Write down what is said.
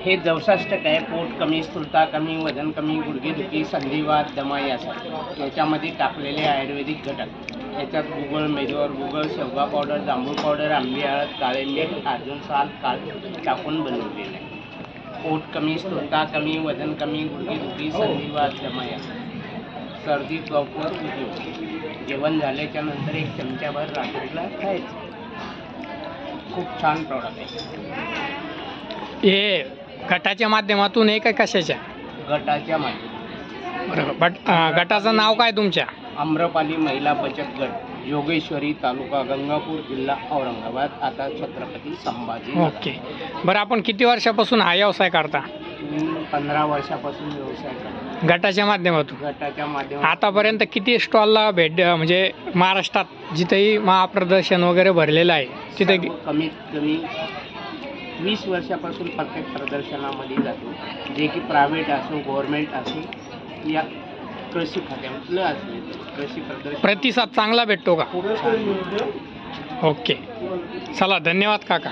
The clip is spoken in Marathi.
हे 64 आहे. पोट कमी, स्थूलता कमी, वजन कमी, गुडघेदुखी, संधिवात, दमा यासाठी याच्यामध्ये टाकलेले आयुर्वेदिक घटक. याच्यात गुगळ, मेदोर, गुगळ, शेवगा पावडर, जांभूळ पावडर, आंबी हळद, काळे मीठ, अर्जुन साल, काळ टाकून बनवलेले आहे. पोट कमी, स्थूलता कमी, वजन कमी, गुडघेदुखी, संधिवात, दमा यासाठी. सर्दी, कफ उपयोग. जेवण झाल्याच्या नंतर 1 चमचाभर रात्रीला खायचं. खूप छान प्रॉडक्ट आहे. हे गटाच्या माध्यमातून आहे का कशाच्या? गटाच्या माध्यमातून. बरोबर. बट गटाचं नाव काय तुमच्या? आम्रपाली महिला बचत गट, योगेश्वरी, तालुका गंगापूर, जिल्हा औरंगाबाद, आता छत्रपती संभाजी. ओके. बरं, आपण किती वर्षापासून हा व्यवसाय करता? मी 15 वर्षापासून व्यवसाय करतो गटाच्या माध्यमातून. गटाच्या माध्यमातून. आतापर्यंत किती स्टॉलला भेट म्हणजे महाराष्ट्रात जिथेही महाप्रदर्शन वगैरे भरलेलं आहे तिथे? कमीत कमी 20 वर्षापासून प्रत्येक प्रदर्शनामध्ये जातो, जे की प्रायव्हेट असो, गव्हर्नमेंट असो या कृषी खात्यातलं असले कृषी प्रदर्शन. प्रतिसाद चांगला भेटतो का? खूप छान. ओके. चला, धन्यवाद काका.